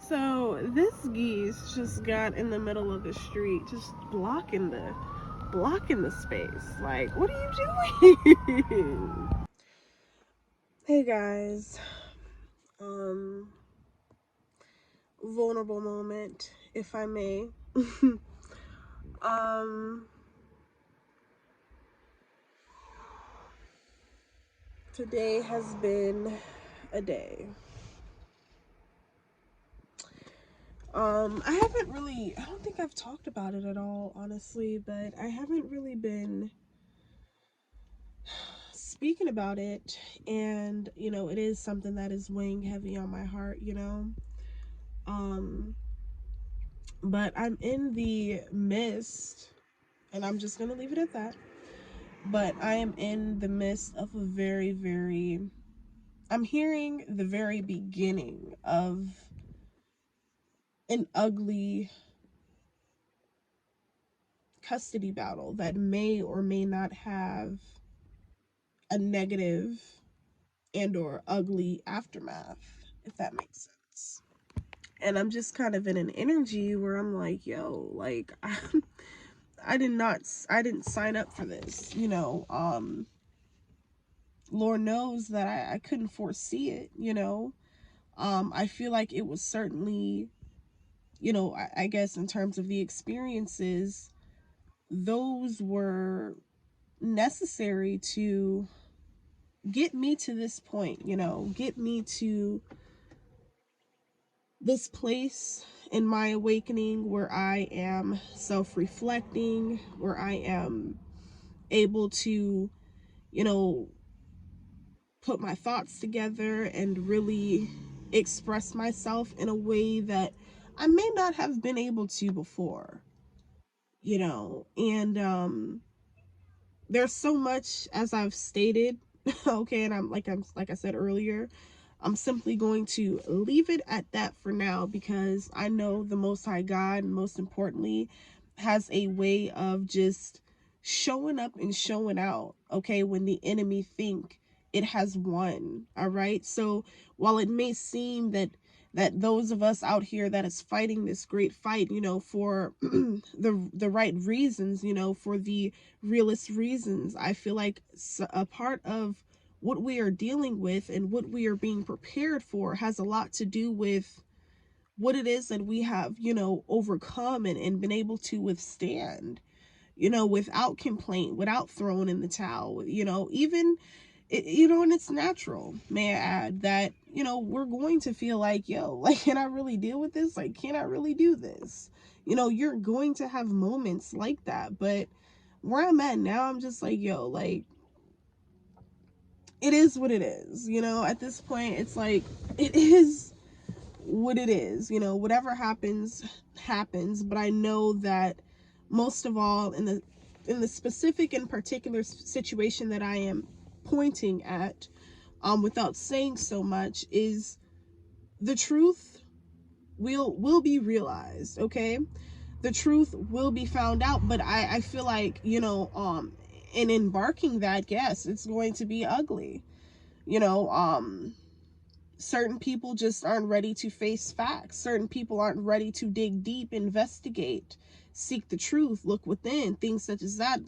So this geese just got in the middle of the street, just blocking the space. Like, what are you doing? Hey guys, um, vulnerable moment, if I may. um, Today has been a day. I don't think I've talked about it at all, honestly, but I haven't really been speaking about it. And, it is something that is weighing heavy on my heart. Um, but I'm in the midst, and I'm just going to leave it at that. But I am in the midst of I'm hearing the very beginning of an ugly custody battle that may or may not have a negative and or ugly aftermath, if that makes sense. And I'm just kind of in an energy where I'm like, yo, like I didn't sign up for this. Lord knows that I couldn't foresee it. I feel like it was certainly, I guess in terms of the experiences, those were necessary to get me to this point, get me to this place in my awakening where I am self-reflecting, where I am able to, you know, put my thoughts together and really express myself in a way that I may not have been able to before. And there's so much, as I've stated. Okay, and I'm like I said earlier, I'm simply going to leave it at that for now, because I know the Most High God, most importantly, has a way of just showing up and showing out, okay, when the enemy think it has won. All right. So while it may seem that those of us out here that is fighting this great fight, for the right reasons, for the realist reasons, I feel like a part of what we are dealing with and what we are being prepared for has a lot to do with what it is that we have, overcome and been able to withstand, without complaint, without throwing in the towel, even, and it's natural, may I add, that, we're going to feel like, yo, like, can I really deal with this? Like, can I really do this? You're going to have moments like that. But where I'm at now, I'm just like, yo, like, it is what it is. At this point, it's like, it is what it is. Whatever happens, happens. But I know that most of all, in the specific and particular situation that I am pointing at, without saying so much, is the truth will be realized. Okay, the truth will be found out. But I feel like, in embarking that, yes, it's going to be ugly. you know um Certain people just aren't ready to face facts. Certain people aren't ready to dig deep, investigate, seek the truth, look within, things such as that.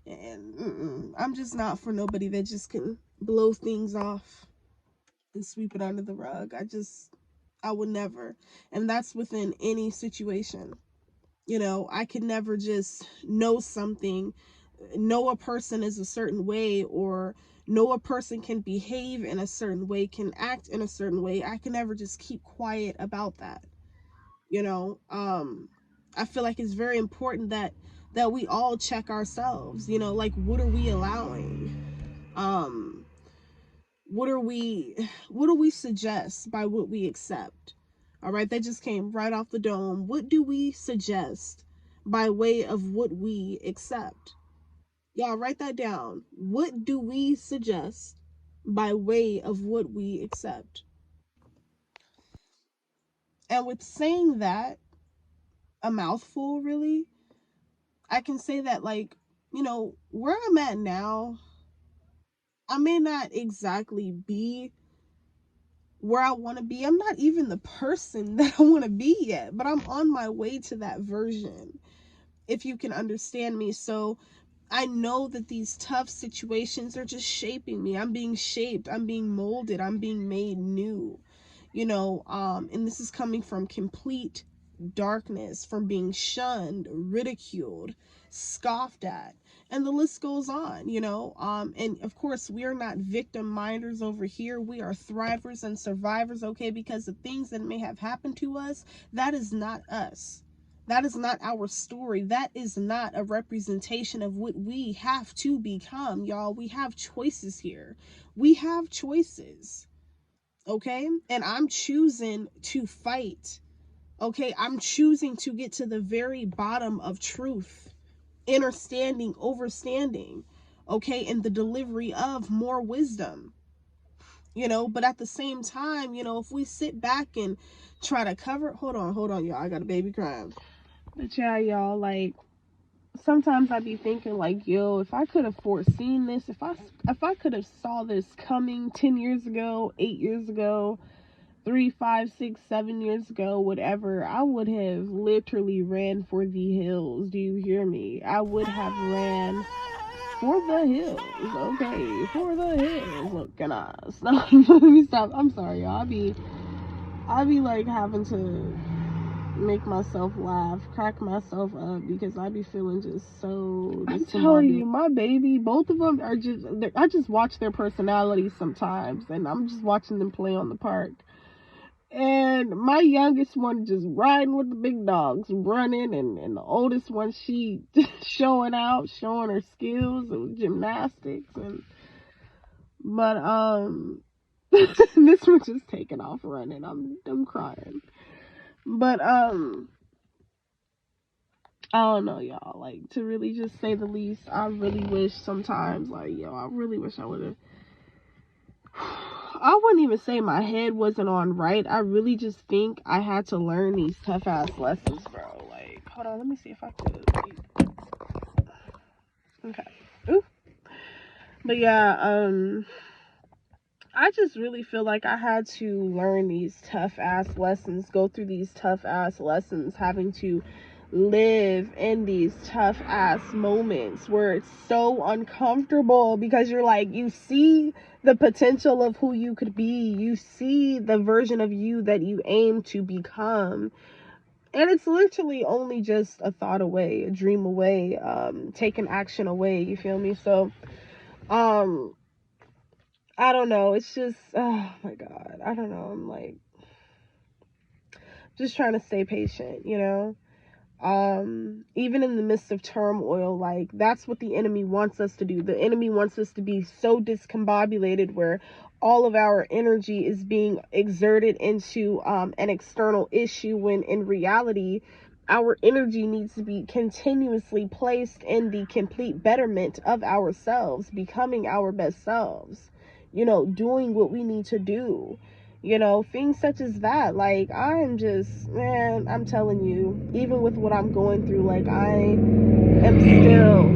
And I'm just not for nobody that just can blow things off and sweep it under the rug. I would never. And that's within any situation. I could never just know a person is a certain way, or know a person can behave in a certain way, can act in a certain way. I can never just keep quiet about that. you know um I feel like it's very important that we all check ourselves. Like, what are we allowing? um what do we suggest by what we accept? All right, that just came right off the dome. What do we suggest by way of what we accept? Y'all write that down. What do we suggest by way of what we accept? And with saying that, a mouthful, really, I can say that, like, where I'm at now, I may not exactly be where I want to be. I'm not even the person that I want to be yet, but I'm on my way to that version, if you can understand me. So I know that these tough situations are just shaping me. I'm being shaped, I'm being molded, I'm being made new. And this is coming from complete darkness, from being shunned, ridiculed, scoffed at, and the list goes on. And of course, we are not victim minders over here. We are thrivers and survivors, okay? Because the things that may have happened to us, that is not us. That is not our story. That is not a representation of what we have to become, y'all. We have choices here. We have choices, okay? And I'm choosing to fight, okay? I'm choosing to get to the very bottom of truth, understanding, overstanding, okay? And the delivery of more wisdom, But at the same time, if we sit back and try to cover, hold on, y'all. I got a baby crying. But yeah, y'all, like, sometimes I be thinking like, yo, if I could have foreseen this, if I could have saw this coming 10 years ago, 8 years ago, 3, 5, 6, 7 years ago, whatever, I would have literally ran for the hills. Do you hear me? I would have ran for the hills. Okay, for the hills. Look, can I stop? Let me stop. I'm sorry, y'all. I be like having to make myself laugh, crack myself up, because I be feeling just so. I'm telling you, my baby, both of them are just. I just watch their personalities sometimes, and I'm just watching them play on the park. And my youngest one just riding with the big dogs, running, and the oldest one, she showing her skills and gymnastics, but this one just taking off running. I'm crying, but I don't know, y'all. Like, to really just say the least, I really wish sometimes, like, yo, I really wish I would have. I wouldn't even say my head wasn't on right. I really just think I had to learn these tough ass lessons, bro. Like, hold on, let me see if I could. Okay. Ooh. But yeah, I just really feel like I had to learn these tough ass lessons, go through these tough ass lessons, having to live in these tough ass moments where it's so uncomfortable, because you're like, you see the potential of who you could be, you see the version of you that you aim to become, and it's literally only just a thought away, a dream away, taking action away, you feel me? So I don't know, it's just, oh my god, I don't know, I'm like just trying to stay patient, even in the midst of turmoil. Like, that's what the enemy wants us to do. The enemy wants us to be so discombobulated, where all of our energy is being exerted into an external issue, when in reality our energy needs to be continuously placed in the complete betterment of ourselves, becoming our best selves, doing what we need to do, things such as that. Like, I'm just, man, I'm telling you, even with what I'm going through, like, I am still,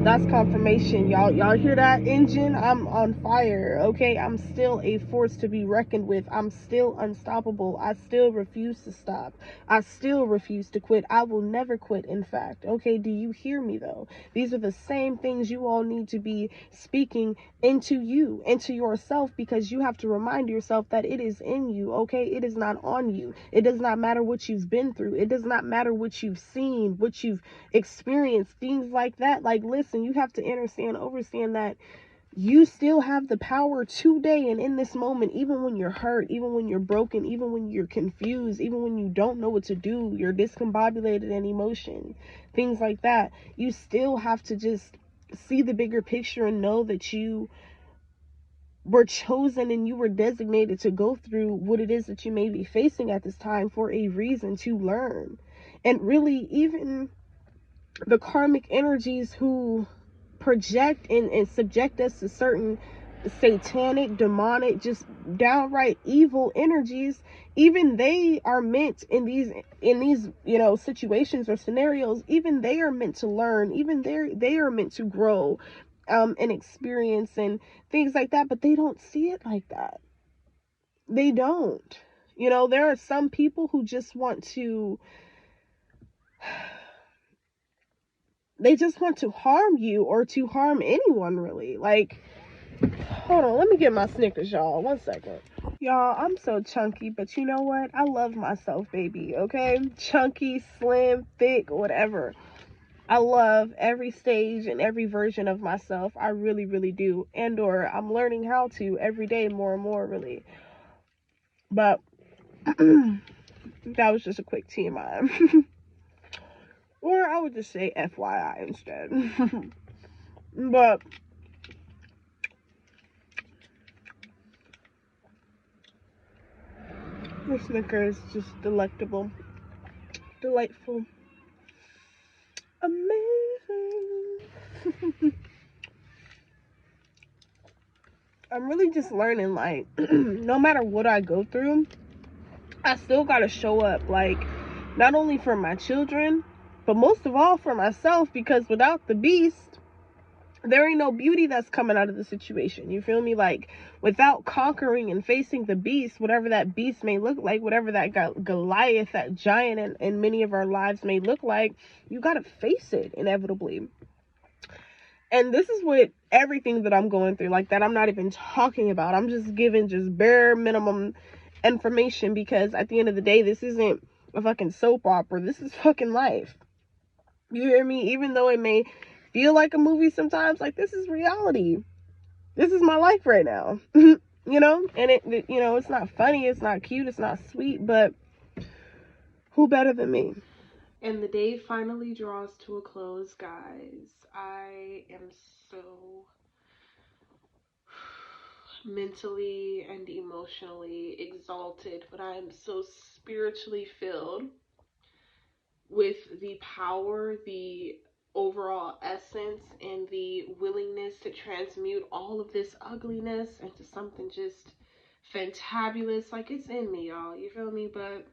that's confirmation, y'all hear that engine? I'm on fire, okay? I'm still a force to be reckoned with. I'm still unstoppable. I still refuse to stop. I still refuse to quit. I will never quit, in fact, okay? Do you hear me, though? These are the same things you all need to be speaking into you, into yourself, because you have to remind yourself that it is in you, okay? It is not on you. It does not matter what you've been through. It does not matter what you've seen, what you've experienced, things like that. Like, listen, you have to understand that you still have the power today and in this moment, even when you're hurt, even when you're broken, even when you're confused, even when you don't know what to do, you're discombobulated in emotion, things like that. You still have to just see the bigger picture and know that you were chosen and you were designated to go through what it is that you may be facing at this time for a reason, to learn. And really, even the karmic energies who project and subject us to certain satanic, demonic, just downright evil energies, even they are meant in these situations or scenarios, even they are meant to learn, even they are meant to grow and experience and things like that, but they don't see it like that. They don't. You know, there are some people who just want to, they just want to harm you or to harm anyone, really. Like, hold on, let me get my Snickers, y'all. 1 second. Y'all, I'm so chunky, but you know what? I love myself, baby, okay? Chunky, slim, thick, whatever. I love every stage and every version of myself. I really, really do. And or I'm learning how to every day more and more, really. But that was just a quick TMI. Or I would just say FYI instead. But the Snickers is just delectable, delightful, amazing. I'm really just learning, like, no matter what I go through, I still gotta show up, like, not only for my children, but most of all for myself, because without the beast, there ain't no beauty that's coming out of the situation. You feel me? Like, without conquering and facing the beast, whatever that beast may look like, whatever that Goliath, that giant in many of our lives may look like, you gotta face it inevitably. And this is what everything that I'm going through, like, that I'm not even talking about. I'm just giving just bare minimum information, because at the end of the day, this isn't a fucking soap opera. This is fucking life. You hear me? Even though it may feel like a movie sometimes, like, this is reality. This is my life right now. You know? And it, you know, it's not funny, it's not cute, it's not sweet, but who better than me? And the day finally draws to a close, guys. I am so mentally and emotionally exalted, but I am so spiritually filled with the power, the overall essence, and the willingness to transmute all of this ugliness into something just fantabulous. Like, it's in me, y'all. You feel me? But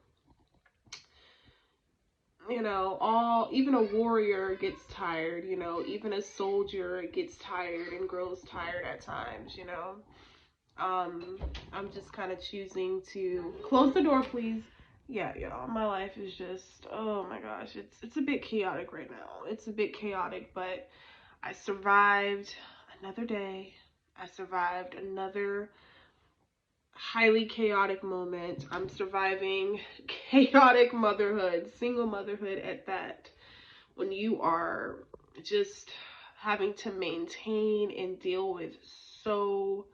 you know, even a warrior gets tired, you know, even a soldier gets tired and grows tired at times, you know. I'm just kind of choosing to close the door, please. Yeah, y'all, my life is just, oh my gosh, it's a bit chaotic right now. It's a bit chaotic, but I survived another day. I survived another highly chaotic moment. I'm surviving chaotic motherhood, single motherhood at that. When you are just having to maintain and deal with so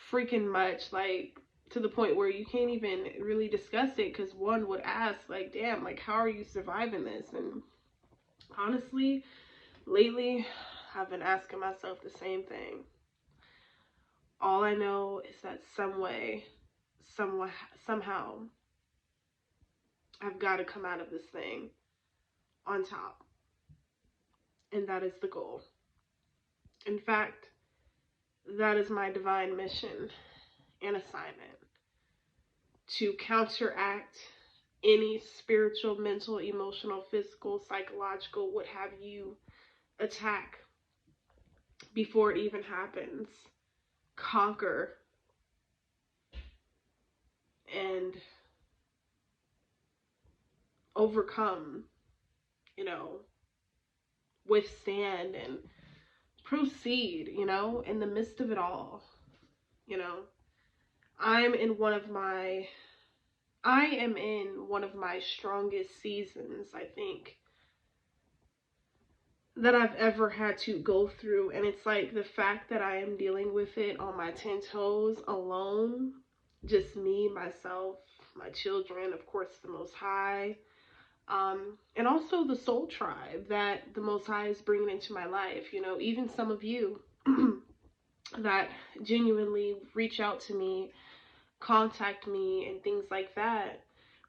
freaking much, like, to the point where you can't even really discuss it, because one would ask, like, damn, like, how are you surviving this? And honestly, lately I've been asking myself the same thing. All I know is that some way, somehow, I've got to come out of this thing on top, and that is the goal. In fact, that is my divine mission and assignment, to counteract any spiritual, mental, emotional, physical, psychological, what have you, attack before it even happens. Conquer and overcome, you know, withstand and proceed, you know, in the midst of it all. You know, I'm in one of my I am in one of my strongest seasons, I think, that I've ever had to go through. And it's like the fact that I am dealing with it on my 10 toes alone, just me, myself, my children, of course, the Most High, and also the soul tribe that the Most High is bringing into my life. You know, even some of you that genuinely reach out to me, contact me, and things like that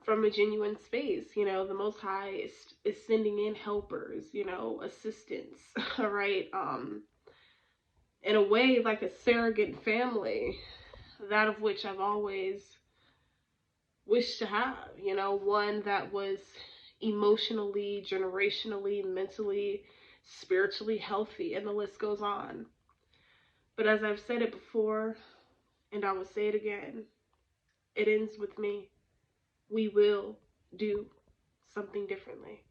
from a genuine space. You know, the Most High is sending in helpers, you know, assistants, all right? In a way, like a surrogate family, that of which I've always wished to have, you know, one that was emotionally, generationally, mentally, spiritually healthy, and the list goes on. But as I've said it before, and I will say it again, it ends with me. We will do something differently.